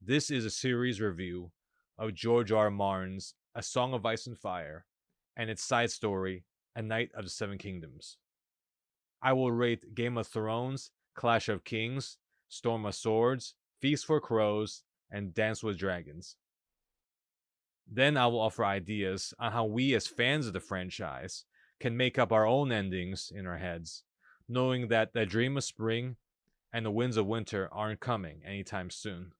This is a series review of George R. R. Martin's A Song of Ice and Fire and its side story, A Knight of the Seven Kingdoms. I will rate Game of Thrones, Clash of Kings, Storm of Swords, Feast for Crows, and Dance with Dragons. Then I will offer ideas on how we, as fans of the franchise, can make up our own endings in our heads, knowing that the Dream of Spring and the Winds of Winter aren't coming anytime soon.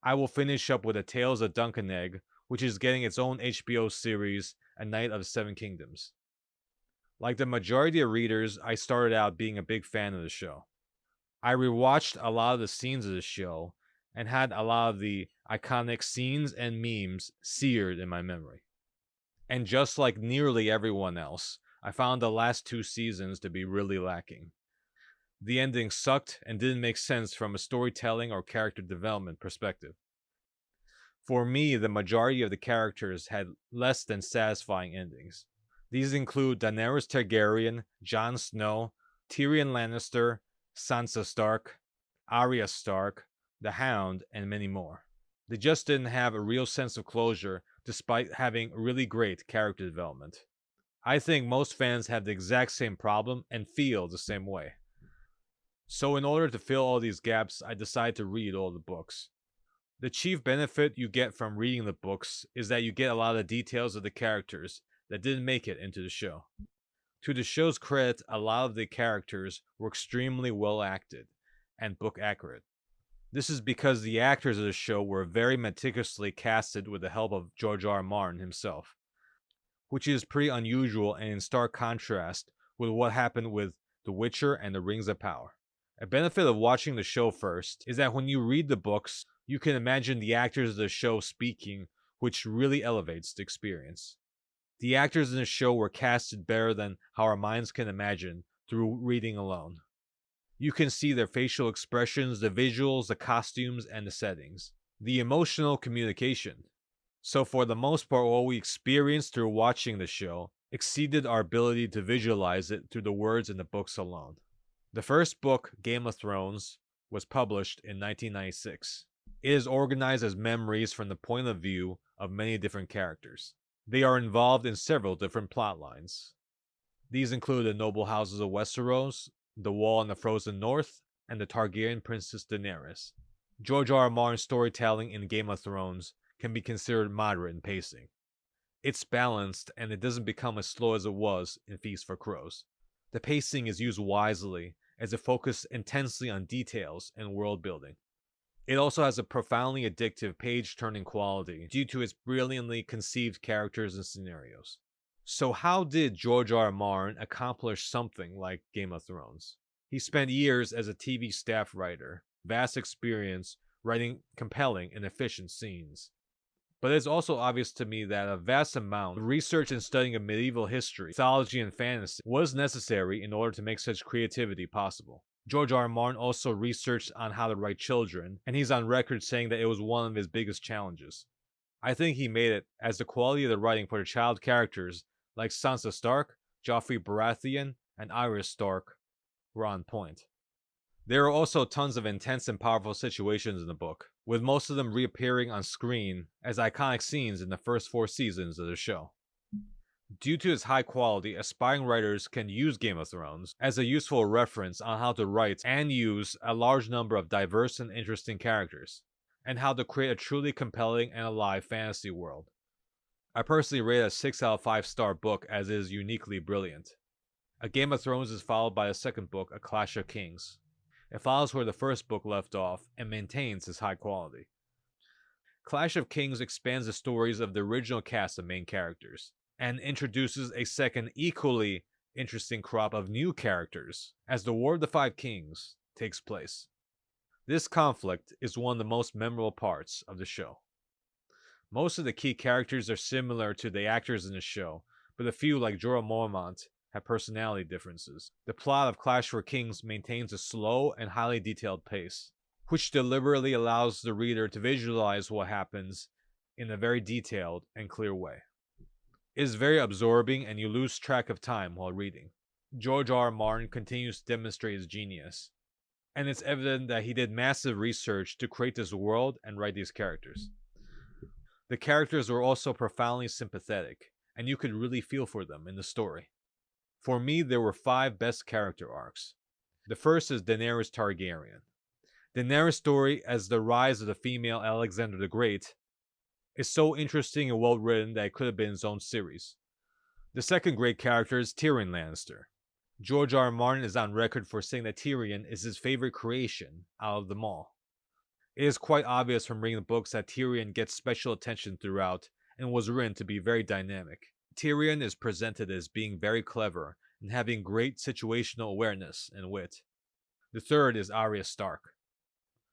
I will finish up with the Tales of Dunk and Egg, which is getting its own HBO series, A Knight of the Seven Kingdoms. Like the majority of readers, I started out being a big fan of the show. I rewatched a lot of the scenes of the show and had a lot of the iconic scenes and memes seared in my memory. And just like nearly everyone else, I found the last two seasons to be really lacking. The ending sucked and didn't make sense from a storytelling or character development perspective. For me, the majority of the characters had less than satisfying endings. These include Daenerys Targaryen, Jon Snow, Tyrion Lannister, Sansa Stark, Arya Stark, the Hound, and many more. They just didn't have a real sense of closure despite having really great character development. I think most fans have the exact same problem and feel the same way. So in order to fill all these gaps, I decided to read all the books. The chief benefit you get from reading the books is that you get a lot of details of the characters that didn't make it into the show. To the show's credit, a lot of the characters were extremely well acted and book accurate. This is because the actors of the show were very meticulously casted with the help of George R. R. Martin himself, which is pretty unusual and in stark contrast with what happened with The Witcher and The Rings of Power. A benefit of watching the show first is that when you read the books, you can imagine the actors of the show speaking, which really elevates the experience. The actors in the show were casted better than how our minds can imagine through reading alone. You can see their facial expressions, the visuals, the costumes, and the settings. The emotional communication. So for the most part, what we experienced through watching the show exceeded our ability to visualize it through the words in the books alone. The first book, Game of Thrones, was published in 1996. It is organized as memories from the point of view of many different characters. They are involved in several different plot lines. These include the noble houses of Westeros, the Wall in the Frozen North, and the Targaryen princess Daenerys. George R. R. Martin's storytelling in Game of Thrones can be considered moderate in pacing. It's balanced, and it doesn't become as slow as it was in Feast for Crows. The pacing is used wisely, as it focuses intensely on details and world building. It also has a profoundly addictive page-turning quality due to its brilliantly conceived characters and scenarios. So how did George R. R. Martin accomplish something like Game of Thrones? He spent years as a TV staff writer, vast experience writing compelling and efficient scenes. But it's also obvious to me that a vast amount of research and studying of medieval history, mythology, and fantasy was necessary in order to make such creativity possible. George R. R. Martin also researched on how to write children, and he's on record saying that it was one of his biggest challenges. I think he made it, as the quality of the writing for the child characters like Sansa Stark, Joffrey Baratheon, and Arya Stark were on point. There are also tons of intense and powerful situations in the book, with most of them reappearing on screen as iconic scenes in the first 4 seasons of the show. Due to its high quality, aspiring writers can use Game of Thrones as a useful reference on how to write and use a large number of diverse and interesting characters, and how to create a truly compelling and alive fantasy world. I personally rate it a 6 out of 5 star book as it is uniquely brilliant. A Game of Thrones is followed by the second book, A Clash of Kings. It follows where the first book left off and maintains its high quality. Clash of Kings expands the stories of the original cast of main characters, and introduces a second equally interesting crop of new characters as the War of the Five Kings takes place. This conflict is one of the most memorable parts of the show. Most of the key characters are similar to the actors in the show, but a few like Jorah Mormont have personality differences. The plot of Clash for Kings maintains a slow and highly detailed pace, which deliberately allows the reader to visualize what happens in a very detailed and clear way. It is very absorbing and you lose track of time while reading. George R. R. Martin continues to demonstrate his genius. and it's evident that he did massive research to create this world and write these characters. The characters were also profoundly sympathetic, and you could really feel for them in the story. For me, there were 5 best character arcs. The first is Daenerys Targaryen. Daenerys' story as the rise of the female Alexander the Great is so interesting and well written that it could have been its own series. The second great character is Tyrion Lannister. George R. R. Martin is on record for saying that Tyrion is his favorite creation out of them all. It is quite obvious from reading the books that Tyrion gets special attention throughout and was written to be very dynamic. Tyrion is presented as being very clever and having great situational awareness and wit. The third is Arya Stark.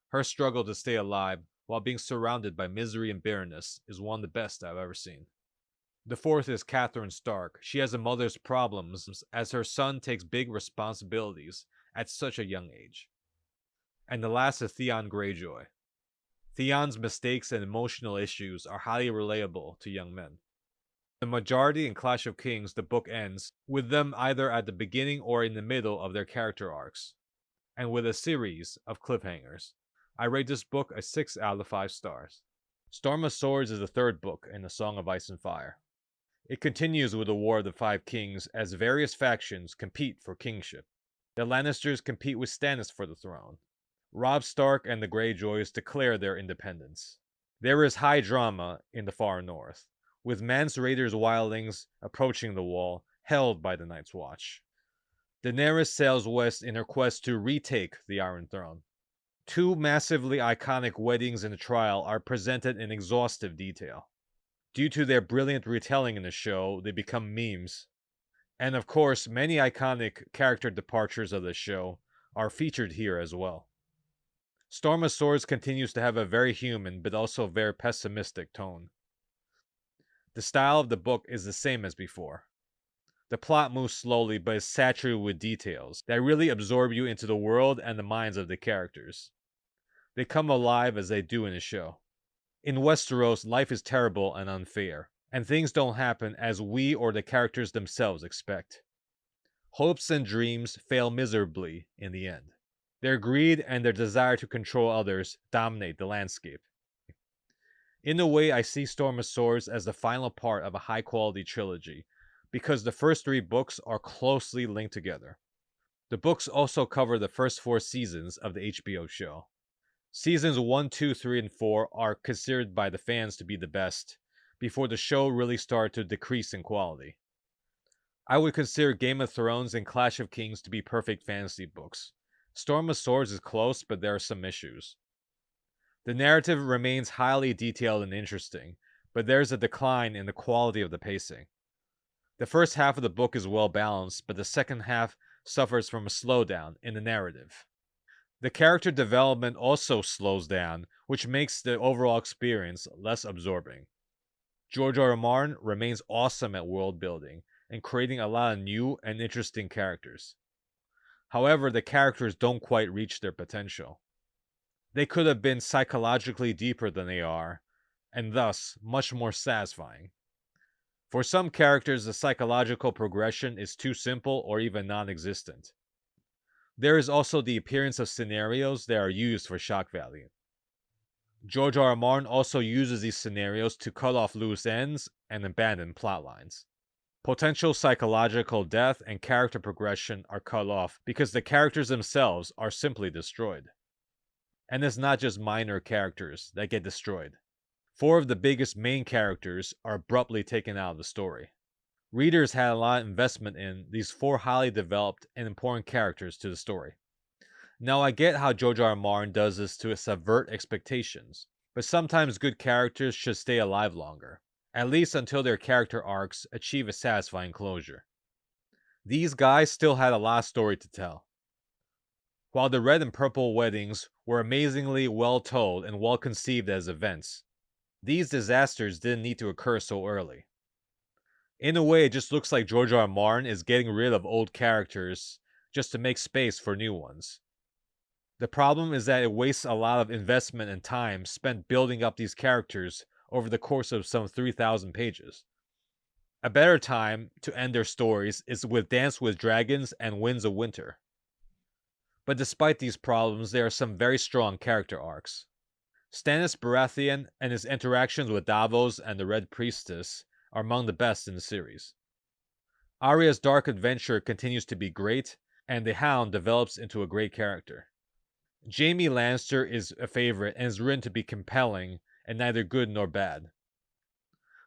Her struggle to stay alive while being surrounded by misery and bitterness is one of the best I've ever seen. The fourth is Catelyn Stark. She has a mother's problems as her son takes big responsibilities at such a young age. And the last is Theon Greyjoy. Theon's mistakes and emotional issues are highly relatable to young men. The majority in Clash of Kings, the book ends with them either at the beginning or in the middle of their character arcs, and with a series of cliffhangers. I rate this book a 6 out of 5 stars. Storm of Swords is the third book in the Song of Ice and Fire. It continues with the War of the Five Kings as various factions compete for kingship. The Lannisters compete with Stannis for the throne. Robb Stark and the Greyjoys declare their independence. There is high drama in the far north, with Mance Rayder's wildlings approaching the wall, held by the Night's Watch. Daenerys sails west in her quest to retake the Iron Throne. 2 massively iconic weddings in the trial are presented in exhaustive detail. Due to their brilliant retelling in the show, they become memes. And of course, many iconic character departures of the show are featured here as well. Storm of Swords continues to have a very human but also very pessimistic tone. The style of the book is the same as before. The plot moves slowly but is saturated with details that really absorb you into the world and the minds of the characters. They come alive as they do in the show. In Westeros, life is terrible and unfair, and things don't happen as we or the characters themselves expect. Hopes and dreams fail miserably in the end. Their greed and their desire to control others dominate the landscape. In a way, I see Storm of Swords as the final part of a high-quality trilogy, because the first 3 books are closely linked together. The books also cover the first 4 seasons of the HBO show. Seasons 1, 2, 3, and 4 are considered by the fans to be the best, before the show really started to decrease in quality. I would consider Game of Thrones and Clash of Kings to be perfect fantasy books. Storm of Swords is close, but there are some issues. The narrative remains highly detailed and interesting, but there's a decline in the quality of the pacing. The first half of the book is well balanced, but the second half suffers from a slowdown in the narrative. The character development also slows down, which makes the overall experience less absorbing. George R. R. Martin remains awesome at world building and creating a lot of new and interesting characters. However, the characters don't quite reach their potential. They could have been psychologically deeper than they are, and thus much more satisfying. For some characters, the psychological progression is too simple or even non-existent. There is also the appearance of scenarios that are used for shock value. George R. R. Martin also uses these scenarios to cut off loose ends and abandon plot lines. Potential psychological death and character progression are cut off because the characters themselves are simply destroyed. And it's not just minor characters that get destroyed. 4 of the biggest main characters are abruptly taken out of the story. Readers had a lot of investment in these 4 highly developed and important characters to the story. Now, I get how George R. R. Martin does this to subvert expectations, but sometimes good characters should stay alive longer, at least until their character arcs achieve a satisfying closure. These guys still had a lot of story to tell. While the red and purple weddings were amazingly well told and well conceived as events, these disasters didn't need to occur so early. In a way, it just looks like George R. R. Martin is getting rid of old characters just to make space for new ones. The problem is that it wastes a lot of investment and time spent building up these characters over the course of some 3,000 pages. A better time to end their stories is with Dance with Dragons and Winds of Winter. But despite these problems, there are some very strong character arcs. Stannis Baratheon and his interactions with Davos and the Red Priestess are among the best in the series. Arya's dark adventure continues to be great, and the Hound develops into a great character. Jaime Lannister is a favorite and is written to be compelling and neither good nor bad.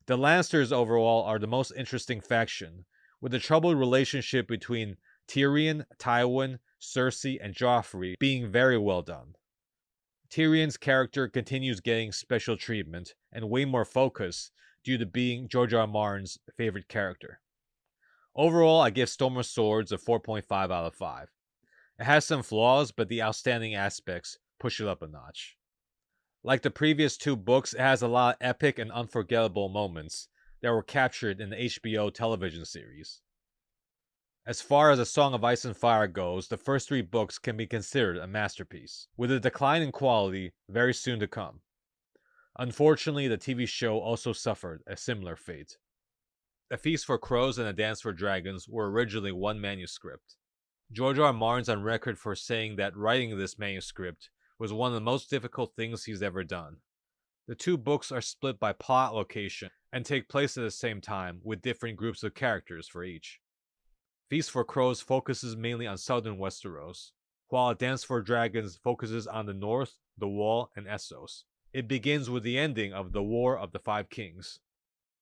The Lannisters overall are the most interesting faction, with the troubled relationship between Tyrion, Tywin, Cersei, and Joffrey being very well done. Tyrion's character continues getting special treatment and way more focus due to being George R. R. Martin's favorite character. Overall, I give Storm of Swords a 4.5 out of 5. It has some flaws, but the outstanding aspects push it up a notch. Like the previous two books, it has a lot of epic and unforgettable moments that were captured in the HBO television series. As far as A Song of Ice and Fire goes, the first three books can be considered a masterpiece, with a decline in quality very soon to come. Unfortunately, the TV show also suffered a similar fate. A Feast for Crows and A Dance for Dragons were originally one manuscript. George R. R. Martin's on record for saying that writing this manuscript was one of the most difficult things he's ever done. The two books are split by plot location and take place at the same time, with different groups of characters for each. Feast for Crows focuses mainly on southern Westeros, while A Dance for Dragons focuses on the north, the Wall, and Essos. It begins with the ending of the War of the Five Kings.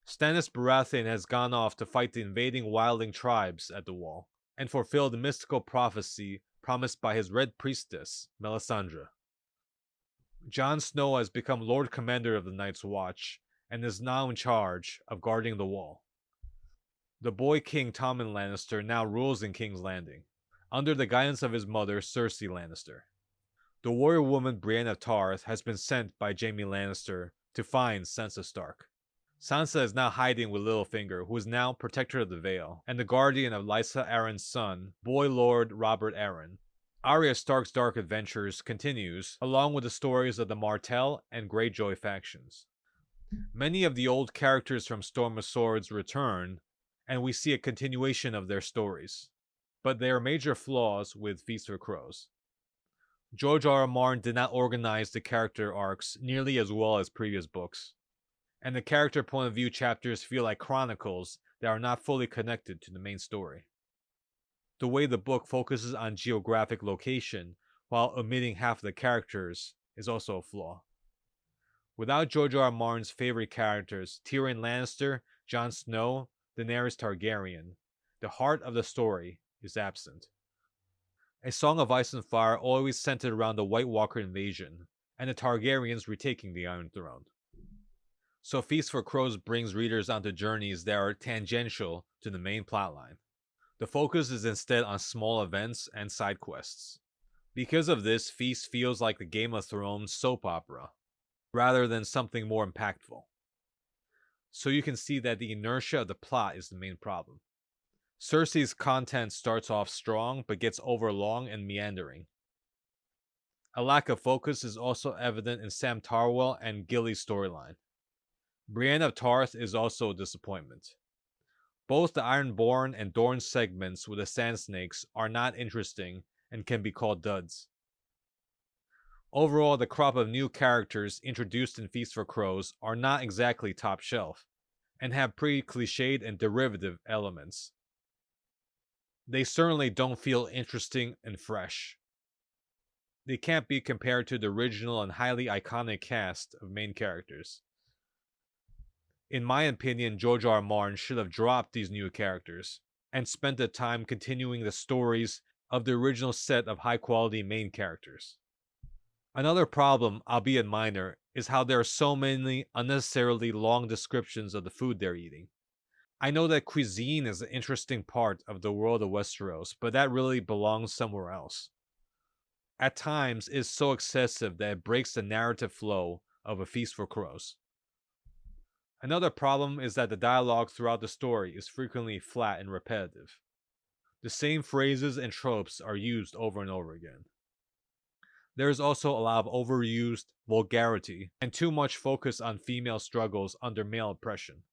Stannis Baratheon has gone off to fight the invading wildling tribes at the Wall, and fulfill the mystical prophecy promised by his Red Priestess, Melisandre. Jon Snow has become Lord Commander of the Night's Watch, and is now in charge of guarding the Wall. The boy king Tommen Lannister now rules in King's Landing, under the guidance of his mother Cersei Lannister. The warrior woman Brienne of Tarth has been sent by Jaime Lannister to find Sansa Stark. Sansa is now hiding with Littlefinger, who is now Protector of the Vale, and the guardian of Lysa Arryn's son, Boy Lord Robert Arryn. Arya Stark's dark adventures continues, along with the stories of the Martell and Greyjoy factions. Many of the old characters from Storm of Swords return, and we see a continuation of their stories. But there are major flaws with Feast for Crows. George R. R. Martin did not organize the character arcs nearly as well as previous books, and the character point of view chapters feel like chronicles that are not fully connected to the main story. The way the book focuses on geographic location while omitting half of the characters is also a flaw. Without George R. R. Martin's favorite characters, Tyrion Lannister, Jon Snow, Daenerys Targaryen, the heart of the story is absent. A Song of Ice and Fire always centered around the White Walker invasion, and the Targaryens retaking the Iron Throne. So Feast for Crows brings readers onto journeys that are tangential to the main plotline. The focus is instead on small events and side quests. Because of this, Feast feels like the Game of Thrones soap opera, rather than something more impactful. So you can see that the inertia of the plot is the main problem. Cersei's content starts off strong, but gets overlong and meandering. A lack of focus is also evident in Sam Tarwell and Gilly's storyline. Brienne of Tarth is also a disappointment. Both the Ironborn and Dorne segments with the Sand Snakes are not interesting and can be called duds. Overall, the crop of new characters introduced in Feast for Crows are not exactly top shelf, and have pretty cliched and derivative elements. They certainly don't feel interesting and fresh. They can't be compared to the original and highly iconic cast of main characters. In my opinion, George R. R. Martin should have dropped these new characters, and spent the time continuing the stories of the original set of high-quality main characters. Another problem, albeit minor, is how there are so many unnecessarily long descriptions of the food they're eating. I know that cuisine is an interesting part of the world of Westeros, but that really belongs somewhere else. At times, it is so excessive that it breaks the narrative flow of A Feast for Crows. Another problem is that the dialogue throughout the story is frequently flat and repetitive. The same phrases and tropes are used over and over again. There is also a lot of overused vulgarity and too much focus on female struggles under male oppression.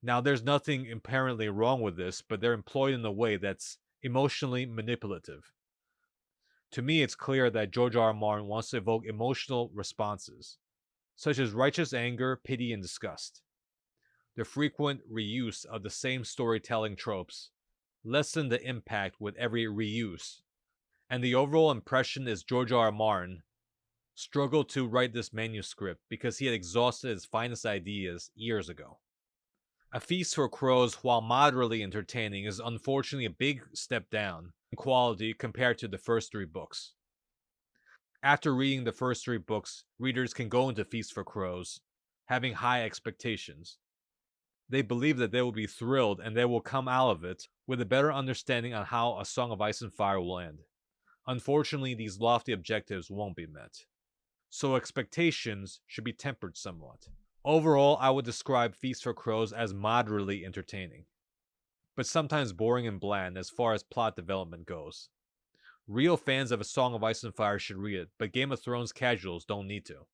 Now, there's nothing inherently wrong with this, but they're employed in a way that's emotionally manipulative. To me, it's clear that George R. R. Martin wants to evoke emotional responses, such as righteous anger, pity, and disgust. The frequent reuse of the same storytelling tropes lessen the impact with every reuse, and the overall impression is George R. R. Martin struggled to write this manuscript because he had exhausted his finest ideas years ago. A Feast for Crows, while moderately entertaining, is unfortunately a big step down in quality compared to the first three books. After reading the first three books, readers can go into Feast for Crows having high expectations. They believe that they will be thrilled and they will come out of it with a better understanding on how A Song of Ice and Fire will end. Unfortunately, these lofty objectives won't be met, so expectations should be tempered somewhat. Overall, I would describe Feast for Crows as moderately entertaining, but sometimes boring and bland as far as plot development goes. Real fans of A Song of Ice and Fire should read it, but Game of Thrones casuals don't need to.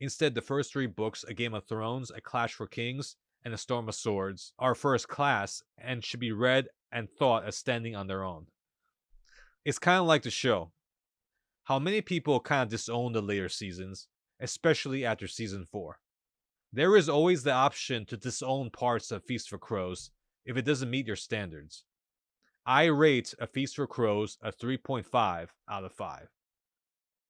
Instead, the first three books, A Game of Thrones, A Clash for Kings, and A Storm of Swords, are first class and should be read and thought as standing on their own. It's kind of like the show. How many people kind of disown the later seasons, especially after season 4. There is always the option to disown parts of Feast for Crows if it doesn't meet your standards. I rate A Feast for Crows a 3.5 out of 5.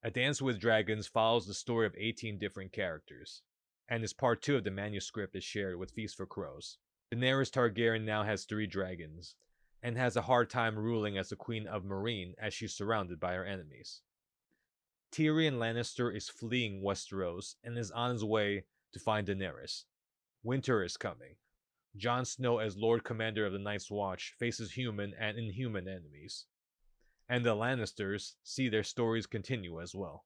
A Dance with Dragons follows the story of 18 different characters, and is part 2 of the manuscript is shared with Feast for Crows. Daenerys Targaryen now has 3 dragons, and has a hard time ruling as the Queen of Meereen as she's surrounded by her enemies. Tyrion Lannister is fleeing Westeros and is on his way to find Daenerys. Winter is coming. Jon Snow, as Lord Commander of the Night's Watch, faces human and inhuman enemies. And the Lannisters see their stories continue as well.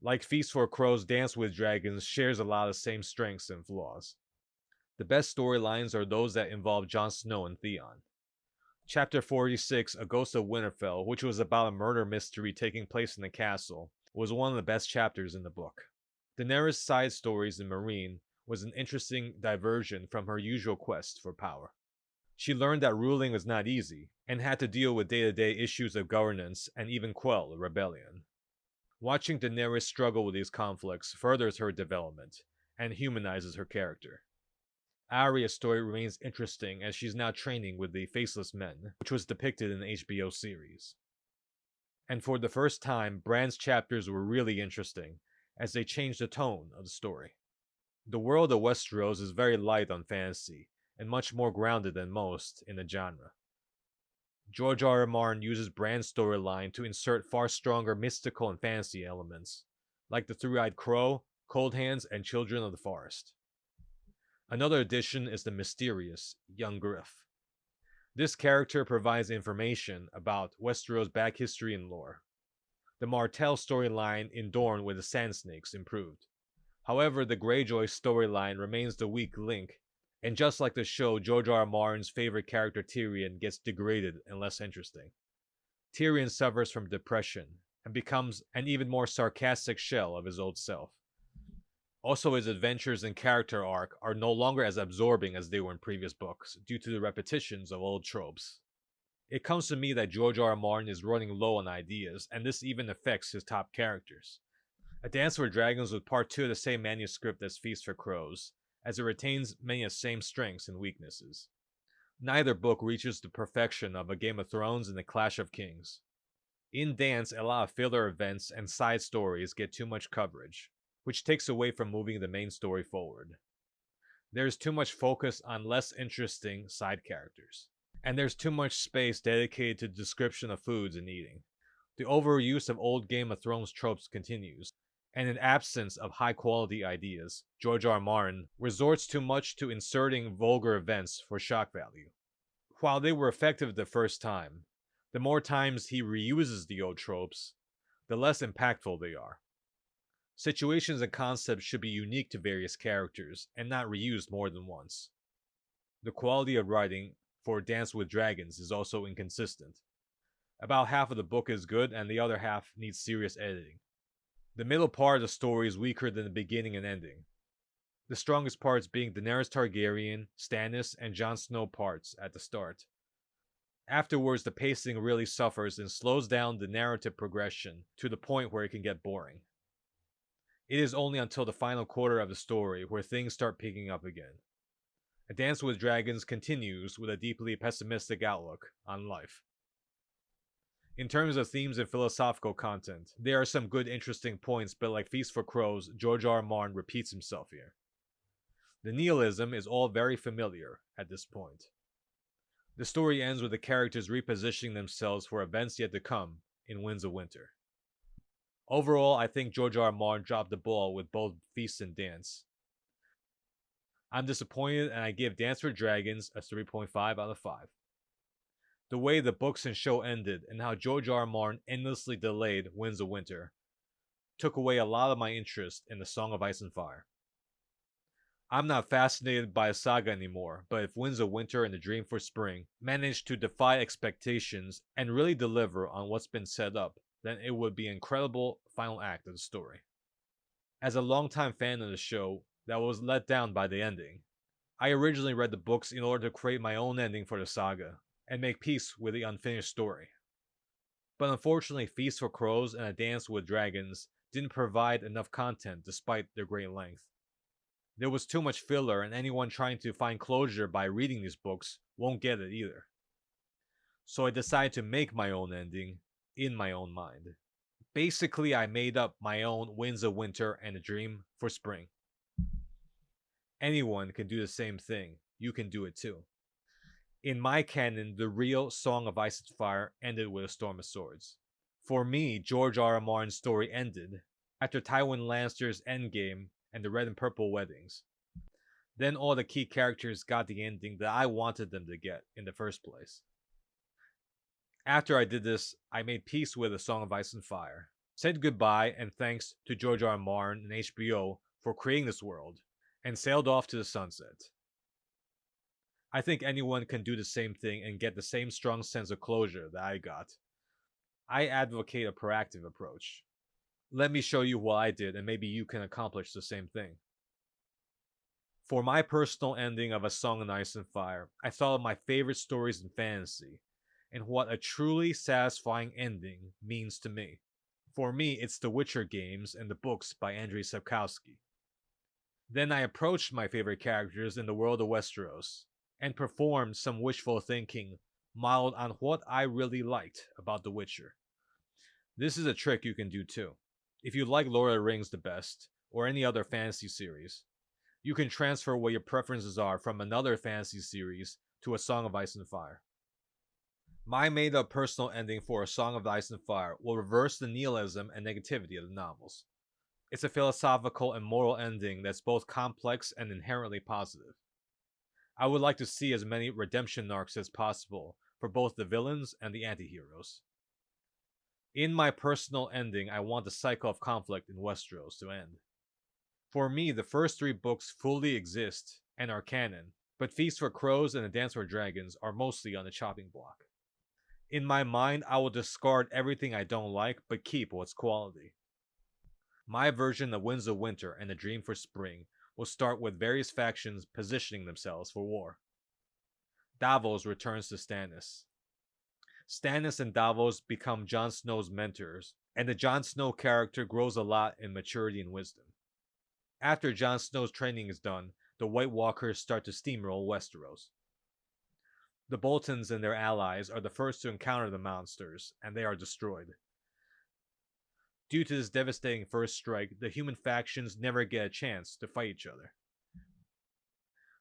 Like Feast for Crows, Dance with Dragons shares a lot of the same strengths and flaws. The best storylines are those that involve Jon Snow and Theon. Chapter 46, A Ghost of Winterfell, which was about a murder mystery taking place in the castle, was one of the best chapters in the book. Daenerys' side stories in Meereen was an interesting diversion from her usual quest for power. She learned that ruling was not easy, and had to deal with day-to-day issues of governance and even quell a rebellion. Watching Daenerys struggle with these conflicts furthers her development, and humanizes her character. Arya's story remains interesting as she's now training with the Faceless Men, which was depicted in the HBO series. And for the first time, Bran's chapters were really interesting, as they changed the tone of the story. The world of Westeros is very light on fantasy, and much more grounded than most in the genre. George R. R. Martin uses Bran's storyline to insert far stronger mystical and fantasy elements, like the Three-Eyed Crow, Cold Hands, and Children of the Forest. Another addition is the mysterious Young Griff. This character provides information about Westeros' back history and lore. The Martell storyline in Dorne with the Sand Snakes improved. However, the Greyjoy storyline remains the weak link, and just like the show, George R. R. Martin's favorite character Tyrion gets degraded and less interesting. Tyrion suffers from depression, and becomes an even more sarcastic shell of his old self. Also, his adventures and character arc are no longer as absorbing as they were in previous books, due to the repetitions of old tropes. It comes to me that George R. R. Martin is running low on ideas, and this even affects his top characters. A Dance with Dragons was part 2 of the same manuscript as Feast for Crows, as it retains many of the same strengths and weaknesses. Neither book reaches the perfection of A Game of Thrones and The Clash of Kings. In Dance, a lot of filler events and side stories get too much coverage, which takes away from moving the main story forward. There's too much focus on less interesting side characters, and there's too much space dedicated to the description of foods and eating. The overuse of old Game of Thrones tropes continues, and in absence of high-quality ideas, George R. R. Martin resorts too much to inserting vulgar events for shock value. While they were effective the first time, the more times he reuses the old tropes, the less impactful they are. Situations and concepts should be unique to various characters, and not reused more than once. The quality of writing for Dance with Dragons is also inconsistent. About half of the book is good, and the other half needs serious editing. The middle part of the story is weaker than the beginning and ending. The strongest parts being Daenerys Targaryen, Stannis, and Jon Snow parts at the start. Afterwards, the pacing really suffers and slows down the narrative progression to the point where it can get boring. It is only until the final quarter of the story where things start picking up again. A Dance with Dragons continues with a deeply pessimistic outlook on life. In terms of themes and philosophical content, there are some good interesting points, but like Feast for Crows, George R. R. Martin repeats himself here. The nihilism is all very familiar at this point. The story ends with the characters repositioning themselves for events yet to come in Winds of Winter. Overall, I think George R. R. Martin dropped the ball with both Feast and Dance. I'm disappointed and I give Dance for Dragons a 3.5 out of 5. The way the books and show ended and how George R. R. Martin endlessly delayed Winds of Winter took away a lot of my interest in the Song of Ice and Fire. I'm not fascinated by a saga anymore, but if Winds of Winter and The Dream for Spring manage to defy expectations and really deliver on what's been set up, then it would be an incredible final act of the story. As a longtime fan of the show that was let down by the ending, I originally read the books in order to create my own ending for the saga and make peace with the unfinished story. But unfortunately, Feast for Crows and A Dance with Dragons didn't provide enough content despite their great length. There was too much filler, and anyone trying to find closure by reading these books won't get it either. So I decided to make my own ending in my own mind. Basically, I made up my own Winds of Winter and A Dream for Spring. Anyone can do the same thing. You can do it too. In my canon, the real Song of Ice and Fire ended with a Storm of Swords. For me, George R. R. Martin's story ended after Tywin Lannister's endgame and the Red and Purple weddings. Then all the key characters got the ending that I wanted them to get in the first place. After I did this, I made peace with A Song of Ice and Fire, said goodbye and thanks to George R. R. Martin and HBO for creating this world, and sailed off to the sunset. I think anyone can do the same thing and get the same strong sense of closure that I got. I advocate a proactive approach. Let me show you what I did and maybe you can accomplish the same thing. For my personal ending of A Song of Ice and Fire, I thought of my favorite stories in fantasy and what a truly satisfying ending means to me. For me, it's The Witcher games and the books by Andrzej Sapkowski. Then I approached my favorite characters in the world of Westeros and performed some wishful thinking modeled on what I really liked about The Witcher. This is a trick you can do too. If you like Lord of the Rings the best, or any other fantasy series, you can transfer what your preferences are from another fantasy series to A Song of Ice and Fire. My made-up personal ending for A Song of Ice and Fire will reverse the nihilism and negativity of the novels. It's a philosophical and moral ending that's both complex and inherently positive. I would like to see as many redemption arcs as possible for both the villains and the anti-heroes. In my personal ending, I want the cycle of conflict in Westeros to end. For me, the first 3 books fully exist and are canon, but Feast for Crows and A Dance for Dragons are mostly on the chopping block. In my mind, I will discard everything I don't like, but keep what's quality. My version of Winds of Winter and A Dream for Spring will start with various factions positioning themselves for war. Davos returns to Stannis. Stannis and Davos become Jon Snow's mentors, and the Jon Snow character grows a lot in maturity and wisdom. After Jon Snow's training is done, the White Walkers start to steamroll Westeros. The Boltons and their allies are the first to encounter the monsters, and they are destroyed. Due to this devastating first strike, the human factions never get a chance to fight each other.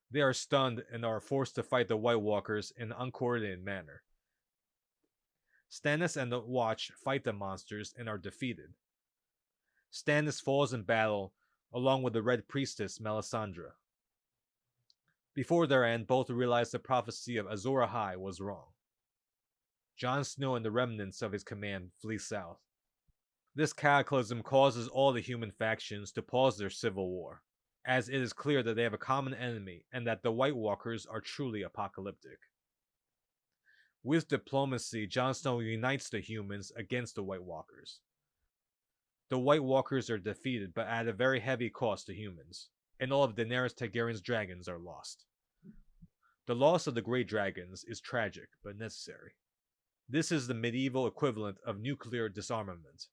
They are stunned and are forced to fight the White Walkers in an uncoordinated manner. Stannis and the Watch fight the monsters and are defeated. Stannis falls in battle along with the Red Priestess Melisandre. Before their end, both realize the prophecy of Azor Ahai was wrong. Jon Snow and the remnants of his command flee south. This cataclysm causes all the human factions to pause their civil war, as it is clear that they have a common enemy and that the White Walkers are truly apocalyptic. With diplomacy, Jon Snow unites the humans against the White Walkers. The White Walkers are defeated, but at a very heavy cost to humans, and all of Daenerys Targaryen's dragons are lost. The loss of the Great Dragons is tragic but necessary. This is the medieval equivalent of nuclear disarmament.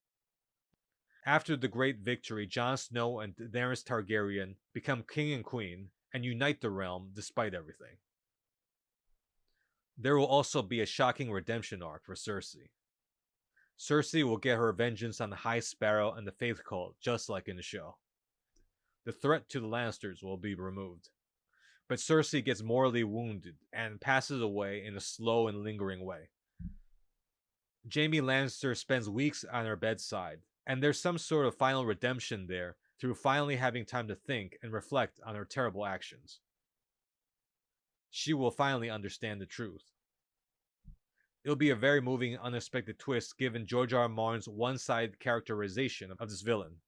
After the great victory, Jon Snow and Daenerys Targaryen become king and queen and unite the realm despite everything. There will also be a shocking redemption arc for Cersei. Cersei will get her vengeance on the High Sparrow and the Faith Cult, just like in the show. The threat to the Lannisters will be removed. But Cersei gets mortally wounded and passes away in a slow and lingering way. Jaime Lannister spends weeks on her bedside, and there's some sort of final redemption there through finally having time to think and reflect on her terrible actions. She will finally understand the truth. It'll be a very moving and unexpected twist given George R. R. Martin's one-sided characterization of this villain.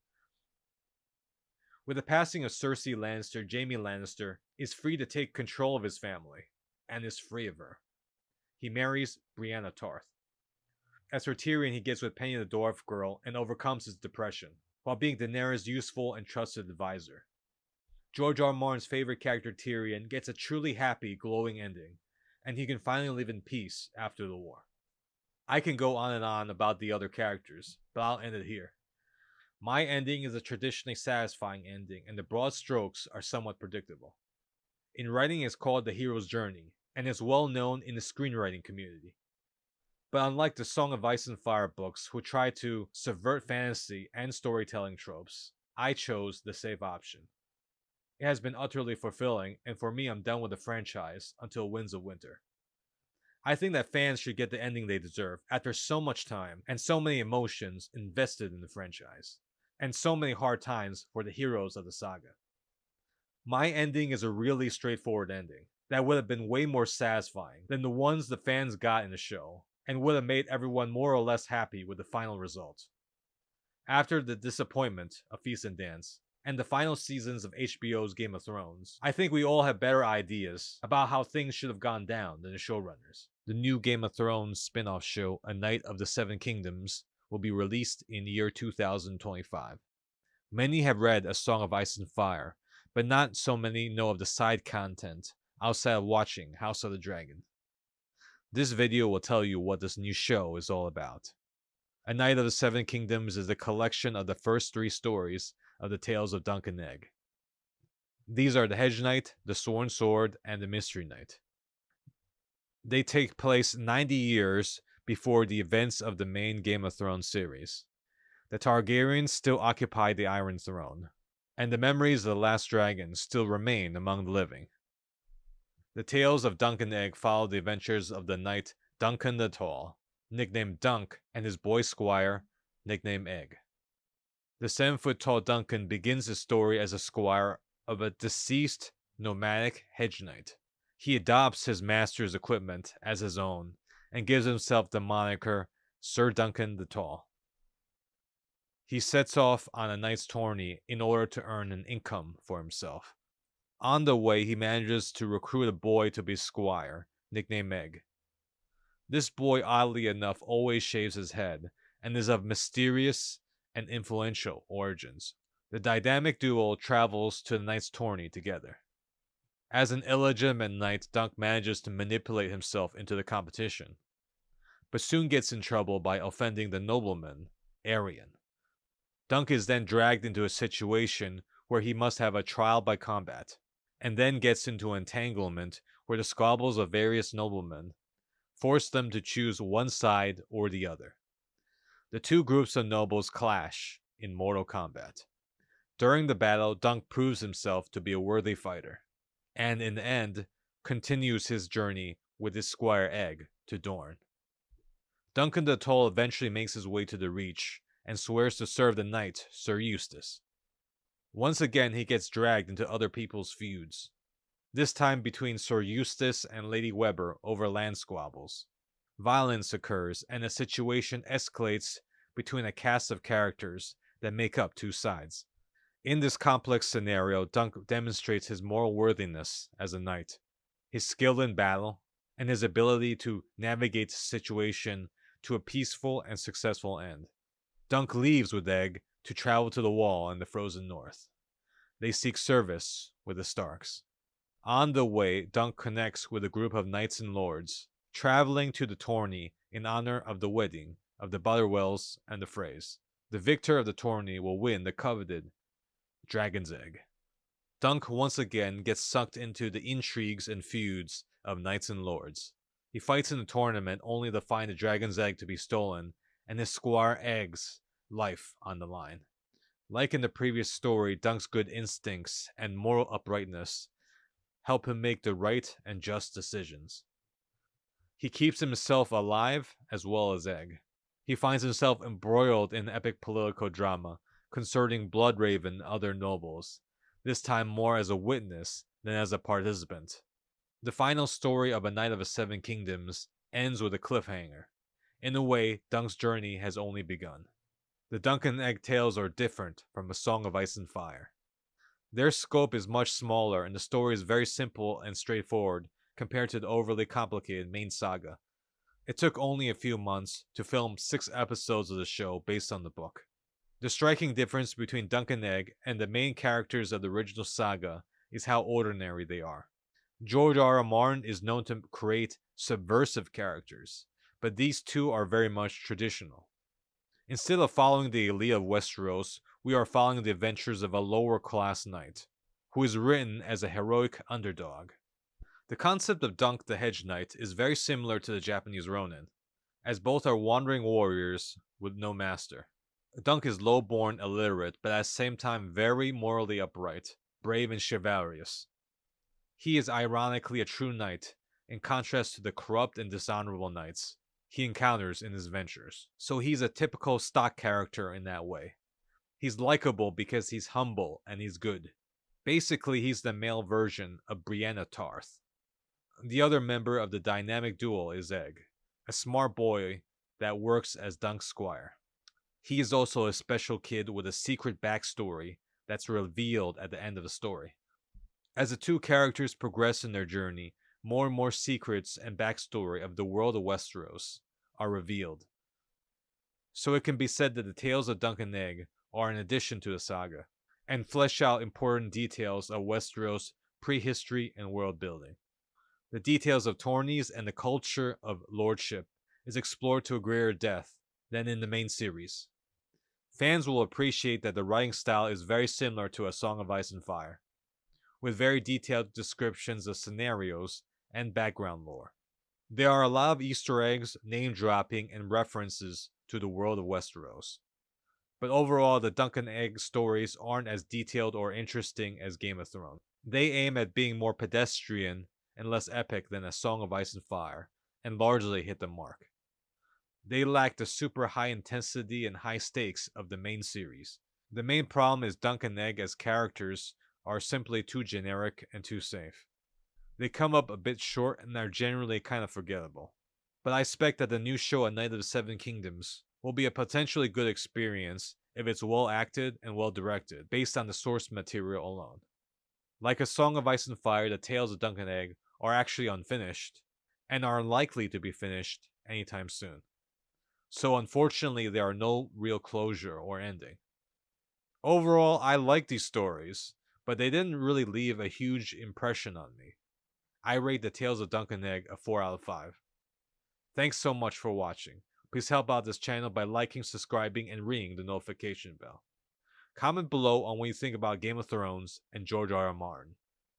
With the passing of Cersei Lannister, Jaime Lannister is free to take control of his family, and is free of her. He marries Brienne Tarth. As for Tyrion, he gets with Penny the Dwarf Girl and overcomes his depression, while being Daenerys' useful and trusted advisor. George R. R. Martin's favorite character Tyrion gets a truly happy, glowing ending, and he can finally live in peace after the war. I can go on and on about the other characters, but I'll end it here. My ending is a traditionally satisfying ending, and the broad strokes are somewhat predictable. In writing, it's called The Hero's Journey, and is well known in the screenwriting community. But unlike the Song of Ice and Fire books, who try to subvert fantasy and storytelling tropes, I chose the safe option. It has been utterly fulfilling, and for me, I'm done with the franchise until Winds of Winter. I think that fans should get the ending they deserve after so much time and so many emotions invested in the franchise, and so many hard times for the heroes of the saga. My ending is a really straightforward ending that would have been way more satisfying than the ones the fans got in the show, and would have made everyone more or less happy with the final result. After the disappointment of Feast and Dance, and the final seasons of HBO's Game of Thrones, I think we all have better ideas about how things should have gone down than the showrunners. The new Game of Thrones spin-off show, A Knight of the Seven Kingdoms, will be released in the year 2025. Many have read A Song of Ice and Fire, but not so many know of the side content outside of watching House of the Dragon. This video will tell you what this new show is all about. A Knight of the Seven Kingdoms is a collection of the first 3 stories of the Tales of Dunk and Egg. These are the Hedge Knight, the Sworn Sword, and the Mystery Knight. They take place 90 years before the events of the main Game of Thrones series. The Targaryens still occupy the Iron Throne, and the memories of the last dragon still remain among the living. The Tales of Dunk and Egg follow the adventures of the knight Duncan the Tall, nicknamed Dunk, and his boy squire, nicknamed Egg. The 7-foot-tall Duncan begins his story as a squire of a deceased nomadic hedge knight. He adopts his master's equipment as his own, and gives himself the moniker Sir Duncan the Tall. He sets off on a knight's tourney in order to earn an income for himself. On the way, he manages to recruit a boy to be squire, nicknamed Egg. This boy, oddly enough, always shaves his head, and is of mysterious and influential origins. The dynamic duo travels to the knight's tourney together. As an illegitimate knight, Dunk manages to manipulate himself into the competition, but soon gets in trouble by offending the nobleman, Arya. Dunk is then dragged into a situation where he must have a trial by combat, and then gets into an entanglement where the squabbles of various noblemen force them to choose one side or the other. The 2 groups of nobles clash in mortal combat. During the battle, Dunk proves himself to be a worthy fighter, and in the end, continues his journey with his squire Egg to Dorne. Duncan the Tall eventually makes his way to the Reach, and swears to serve the knight, Sir Eustace. Once again, he gets dragged into other people's feuds, this time between Sir Eustace and Lady Webber over land squabbles. Violence occurs, and the situation escalates between a cast of characters that make up 2 sides. In this complex scenario, Dunk demonstrates his moral worthiness as a knight, his skill in battle, and his ability to navigate the situation to a peaceful and successful end. Dunk leaves with Egg to travel to the Wall in the frozen north. They seek service with the Starks. On the way, Dunk connects with a group of knights and lords, traveling to the tourney in honor of the wedding of the Butterwells and the Freys. The victor of the tourney will win the coveted Dragon's Egg. Dunk once again gets sucked into the intrigues and feuds of knights and lords. He fights in the tournament only to find the Dragon's Egg to be stolen, and his squire Egg's life on the line. Like in the previous story, Dunk's good instincts and moral uprightness help him make the right and just decisions. He keeps himself alive as well as Egg. He finds himself embroiled in epic political drama concerning Bloodraven and other nobles, this time more as a witness than as a participant. The final story of A Knight of the Seven Kingdoms ends with a cliffhanger. In a way, Dunk's journey has only begun. The Dunk and Egg tales are different from A Song of Ice and Fire. Their scope is much smaller, and the story is very simple and straightforward compared to the overly complicated main saga. It took only a few months to film 6 episodes of the show based on the book. The striking difference between Dunk and Egg and the main characters of the original saga is how ordinary they are. George R. R. Martin is known to create subversive characters, but these two are very much traditional. Instead of following the elite of Westeros, we are following the adventures of a lower class knight, who is written as a heroic underdog. The concept of Dunk the Hedge Knight is very similar to the Japanese Ronin, as both are wandering warriors with no master. Dunk is low-born, illiterate, but at the same time very morally upright, brave and chivalrous. He is ironically a true knight, in contrast to the corrupt and dishonorable knights he encounters in his ventures. So he's a typical stock character in that way. He's likable because he's humble and he's good. Basically, he's the male version of Brienne of Tarth. The other member of the dynamic duo is Egg, a smart boy that works as Dunk's squire. He is also a special kid with a secret backstory that's revealed at the end of the story. As the two characters progress in their journey, more and more secrets and backstory of the world of Westeros are revealed. So it can be said that the tales of Dunk and Egg are an addition to the saga, and flesh out important details of Westeros' prehistory and world building. The details of tourneys and the culture of lordship is explored to a greater depth than in the main series. Fans will appreciate that the writing style is very similar to A Song of Ice and Fire, with very detailed descriptions of scenarios and background lore. There are a lot of Easter eggs, name dropping, and references to the world of Westeros. But overall, the Dunk and Egg stories aren't as detailed or interesting as Game of Thrones. They aim at being more pedestrian and less epic than A Song of Ice and Fire, and largely hit the mark. They lack the super high intensity and high stakes of the main series. The main problem is Dunk and Egg as characters are simply too generic and too safe. They come up a bit short and are generally kind of forgettable. But I expect that the new show A Knight of the Seven Kingdoms will be a potentially good experience if it's well acted and well directed, based on the source material alone. Like A Song of Ice and Fire, the tales of Dunk and Egg are actually unfinished, and are unlikely to be finished anytime soon. So unfortunately, there are no real closure or ending. Overall, I like these stories, but they didn't really leave a huge impression on me. I rate the Tales of Dunk and Egg a 4 out of 5. Thanks so much for watching. Please help out this channel by liking, subscribing, and ringing the notification bell. Comment below on what you think about Game of Thrones and George R. R. Martin.